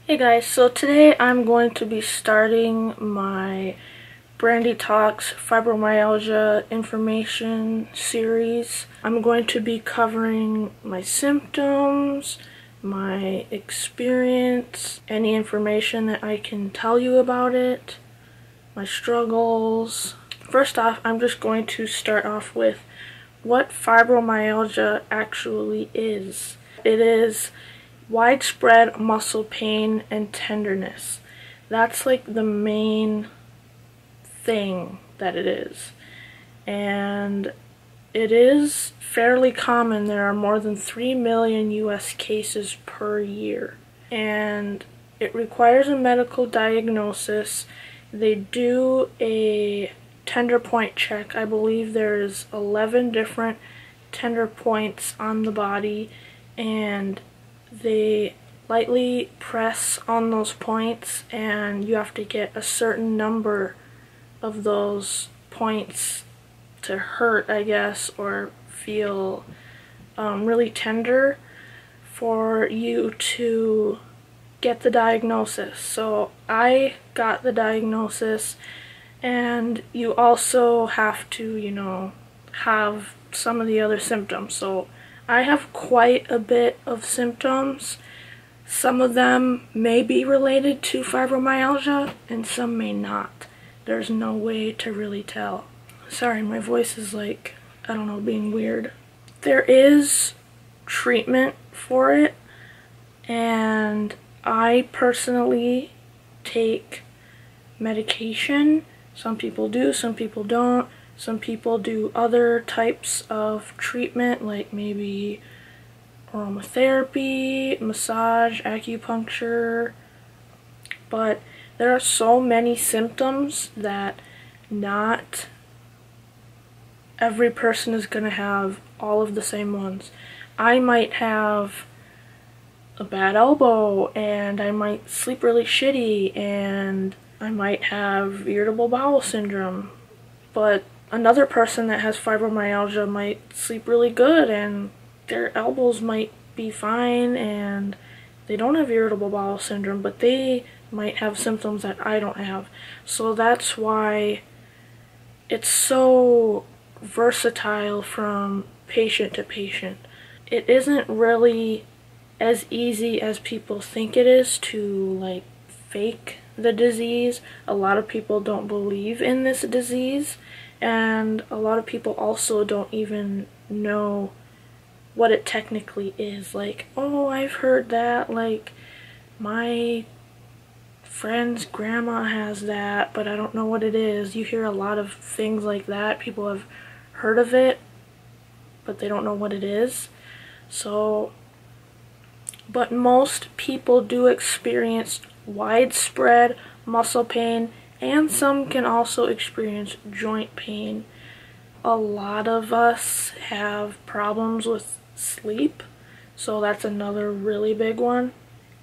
Hey guys, so today I'm going to be starting my Brandi Talks Fibromyalgia information series. I'm going to be covering my symptoms, my experience, any information that I can tell you about it, my struggles. First off, I'm just going to start off with what fibromyalgia actually is. It is widespread muscle pain and tenderness. That's like the main thing that it is. And it is fairly common. There are more than 3 million US cases per year. And it requires a medical diagnosis. They do a tender point check. I believe there's 11 different tender points on the body, and they lightly press on those points, and you have to get a certain number of those points to hurt, I guess, or feel really tender for you to get the diagnosis. So I got the diagnosis, and you also have to, have some of the other symptoms. So I have quite a bit of symptoms. Some of them may be related to fibromyalgia and some may not. There's no way to really tell. Sorry, my voice is like, I don't know, being weird. There is treatment for it, and I personally take medication. Some people do, some people don't. Some people do other types of treatment, like maybe aromatherapy, massage, acupuncture. But there are so many symptoms that not every person is going to have all of the same ones. I might have a bad elbow, and I might sleep really shitty, and I might have irritable bowel syndrome. But another person that has fibromyalgia might sleep really good and their elbows might be fine and they don't have irritable bowel syndrome, but they might have symptoms that I don't have. So that's why it's so versatile from patient to patient. It isn't really as easy as people think it is to fake the disease. A lot of people don't believe in this disease, and a lot of people also don't even know what it technically is. Like, oh, I've heard that, like, my friend's grandma has that, but I don't know what it is. You hear a lot of things like that. People have heard of it, but they don't know what it is. But most people do experience widespread muscle pain, and some can also experience joint pain. A lot of us have problems with sleep, so that's another really big one.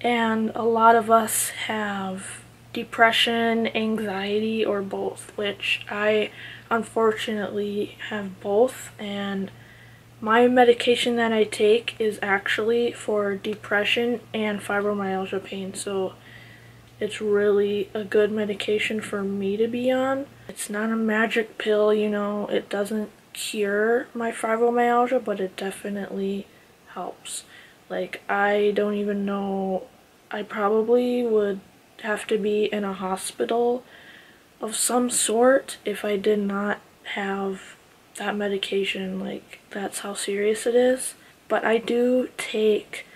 And a lot of us have depression, anxiety, or both, which I unfortunately have both. And my medication that I take is actually for depression and fibromyalgia pain, so it's really a good medication for me to be on. It's not a magic pill, it doesn't cure my fibromyalgia, but it definitely helps. Like, I don't even know, I probably would have to be in a hospital of some sort if I did not have that medication. Like, that's how serious it is. But I do take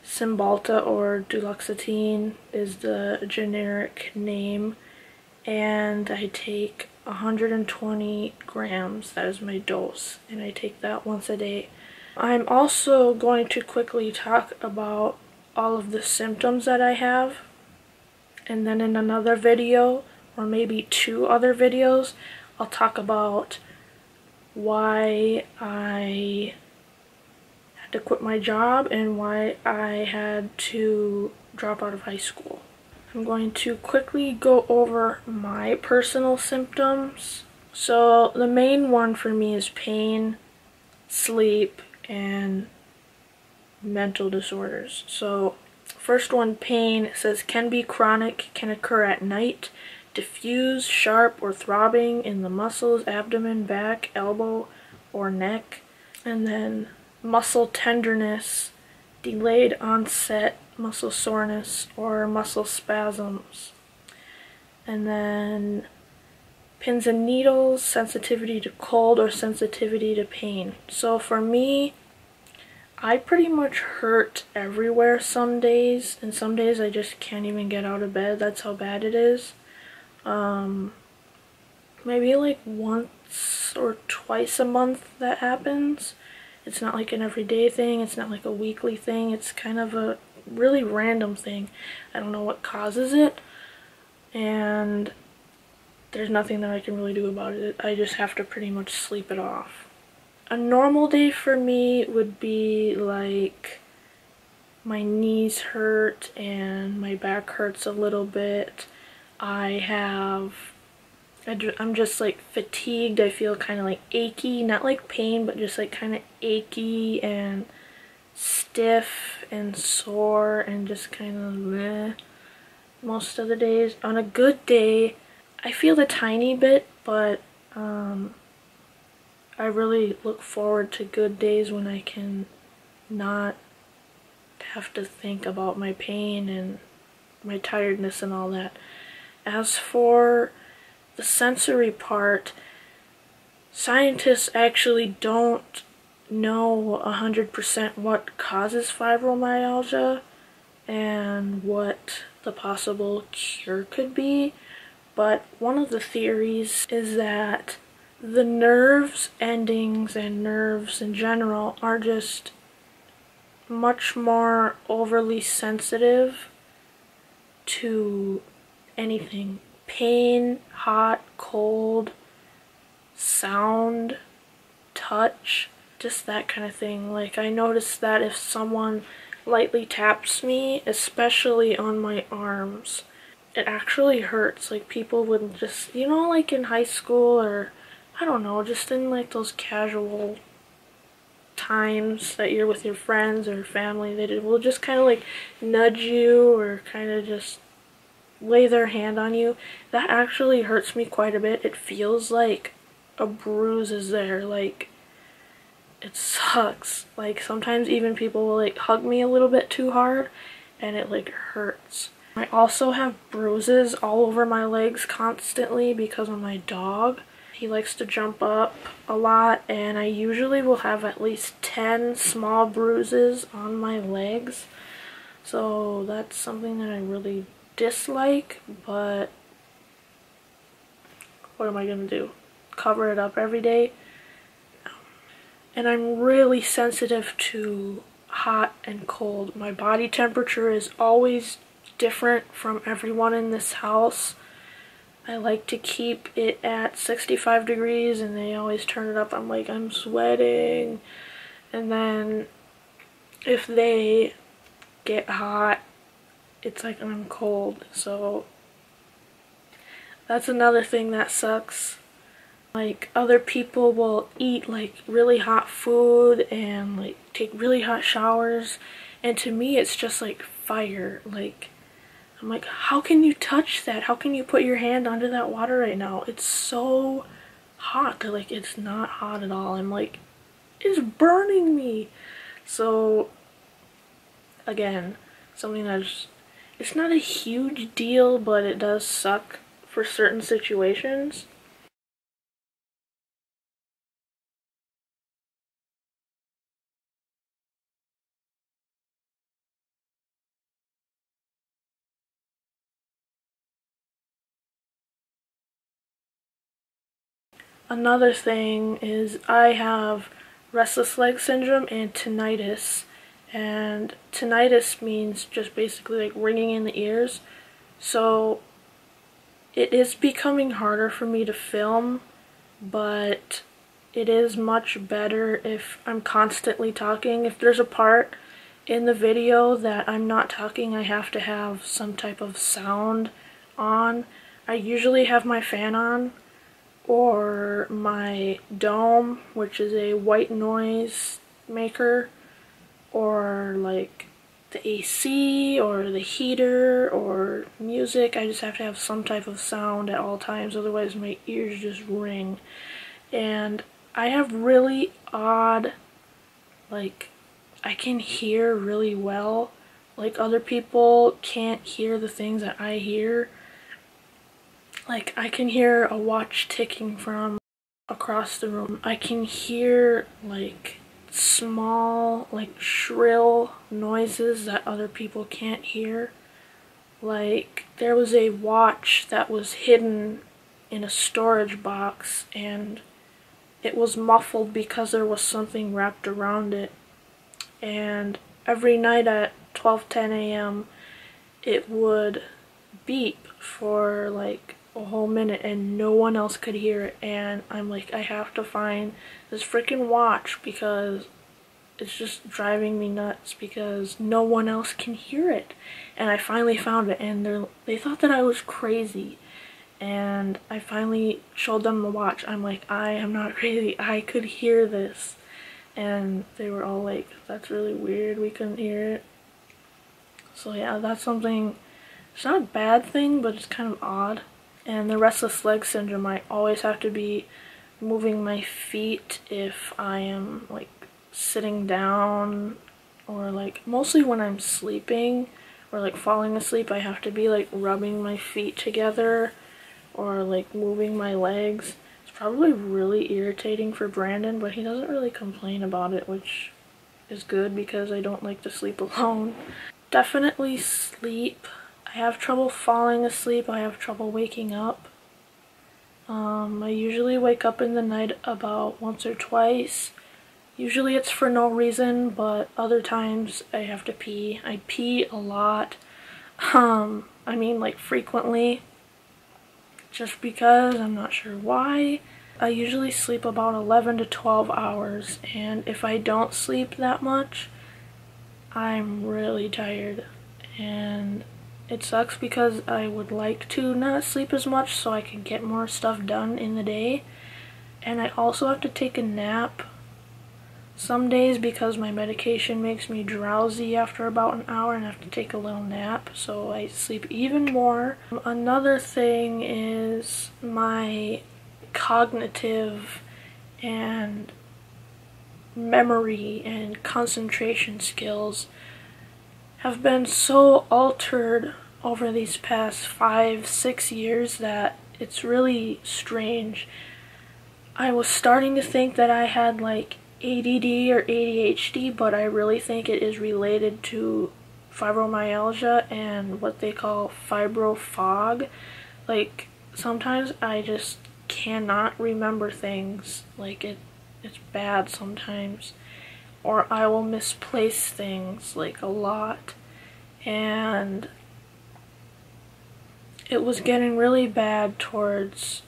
Cymbalta, or duloxetine is the generic name, and I take 120 grams. That is my dose, and I take that once a day. I'm also going to quickly talk about all of the symptoms that I have, and then in another video, or maybe 2 other videos, I'll talk about why I had to quit my job and why I had to drop out of high school. I'm going to quickly go over my personal symptoms. So the main one for me is pain, sleep, and mental disorders. So First one, pain. It says can be chronic, can occur at night, diffuse, sharp, or throbbing in the muscles, abdomen, back, elbow, or neck. And then muscle tenderness, delayed onset muscle soreness, or muscle spasms. And then pins and needles, sensitivity to cold or sensitivity to pain. So for me, I pretty much hurt everywhere some days, and some days I just can't even get out of bed. That's how bad it is. Maybe like once or twice a month that happens. It's not like an everyday thing, it's not like a weekly thing, it's kind of a really random thing. I don't know what causes it, and there's nothing that I can really do about it. I just have to pretty much sleep it off. A normal day for me would be like my knees hurt and my back hurts a little bit. I'm just like fatigued. I feel kind of like achy, not like pain, but just like kind of achy and stiff and sore and just kind of meh most of the days. On a good day, I feel a tiny bit, but I really look forward to good days when I can not have to think about my pain and my tiredness and all that. As for the sensory part, scientists actually don't know 100% what causes fibromyalgia and what the possible cure could be, but one of the theories is that the nerves endings and nerves in general are just much more overly sensitive to anything. Pain, hot, cold, sound, touch, just that kind of thing. Like, I noticed that if someone lightly taps me, especially on my arms, it actually hurts. Like, people would just, you know, like in high school or I don't know, just in like those casual times that you're with your friends or family, they will just kind of like nudge you or kind of just lay their hand on you. That actually hurts me quite a bit. It feels like a bruise is there. Like, it sucks. Like, sometimes even people will like hug me a little bit too hard and it like hurts. I also have bruises all over my legs constantly because of my dog. He likes to jump up a lot, and I usually will have at least 10 small bruises on my legs. So that's something that I really dislike, but what am I gonna do? Cover it up every day? No. And I'm really sensitive to hot and cold. My body temperature is always different from everyone in this house. I like to keep it at 65 degrees and they always turn it up. I'm like, I'm sweating. And then if they get hot, it's like I'm cold. So that's another thing that sucks. Like, other people will eat like really hot food and like take really hot showers, and to me it's just like fire. Like, I'm like, how can you touch that? How can you put your hand under that water right now? It's so hot. Like, it's not hot at all. I'm like, it's burning me. So, again, something that's, it's not a huge deal, but it does suck for certain situations. Another thing is I have restless leg syndrome and tinnitus. And tinnitus means just basically like ringing in the ears. So it is becoming harder for me to film, but it is much better if I'm constantly talking. If there's a part in the video that I'm not talking, I have to have some type of sound on. I usually have my fan on, or my dome, which is a white noise maker, or like the AC or the heater or music. I just have to have some type of sound at all times, otherwise my ears just ring. And I have really odd, like, I can hear really well. Like, other people can't hear the things that I hear. Like, I can hear a watch ticking from across the room. I can hear, like, small, like, shrill noises that other people can't hear. Like, there was a watch that was hidden in a storage box, and it was muffled because there was something wrapped around it. And every night at 12:10 a.m. it would beep for like a whole minute and no one else could hear it. And I'm like, I have to find this freaking watch because it's just driving me nuts because no one else can hear it. And I finally found it, and they thought that I was crazy. And I finally showed them the watch. I'm like, I am not crazy, I could hear this. And they were all like, that's really weird, we couldn't hear it. So yeah, that's something, it's not a bad thing, but it's kind of odd. And the restless leg syndrome, I always have to be moving my feet if I am like sitting down, or like mostly when I'm sleeping or like falling asleep, I have to be like rubbing my feet together or like moving my legs. Probably really irritating for Brandon, but he doesn't really complain about it, which is good because I don't like to sleep alone. Definitely sleep. I have trouble falling asleep. I have trouble waking up. I usually wake up in the night about once or twice. Usually it's for no reason, but other times I have to pee. I pee a lot. I mean, like, frequently. Just because, I'm not sure why. I usually sleep about 11 to 12 hours, and if I don't sleep that much, I'm really tired. And it sucks because I would like to not sleep as much so I can get more stuff done in the day. And I also have to take a nap some days because my medication makes me drowsy after about an hour, and I have to take a little nap, so I sleep even more. Another thing is my cognitive and memory and concentration skills have been so altered over these past 5-6 years that it's really strange. I was starting to think that I had like ADD or ADHD, but I really think it is related to fibromyalgia and what they call fibro fog. Like, sometimes I just cannot remember things. Like, it's bad sometimes. Or I will misplace things, like, a lot. And it was getting really bad towards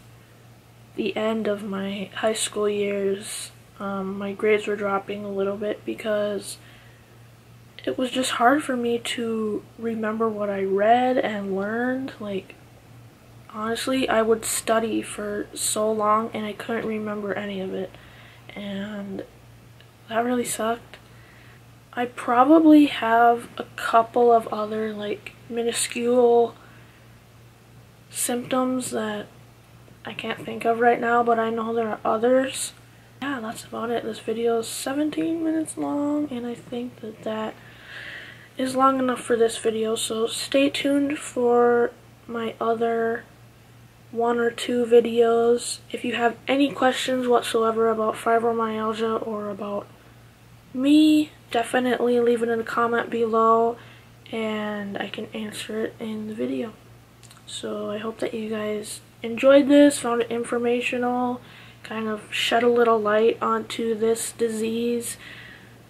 the end of my high school years. My grades were dropping a little bit because it was just hard for me to remember what I read and learned. Like, honestly, I would study for so long and I couldn't remember any of it, and that really sucked. I probably have a couple of other like minuscule symptoms that I can't think of right now, but I know there are others. Yeah, that's about it. This video is 17 minutes long, and I think that that is long enough for this video, so stay tuned for my other 1 or 2 videos. If you have any questions whatsoever about fibromyalgia or about me, definitely leave it in a comment below and I can answer it in the video. So I hope that you guys enjoyed this, found it informational, kind of shed a little light onto this disease.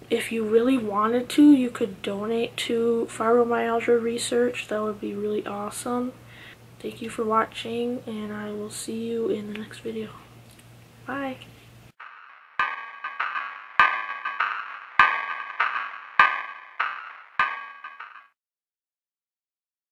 If you really wanted to, you could donate to fibromyalgia research. That would be really awesome. Thank you for watching, and I will see you in the next video. Bye!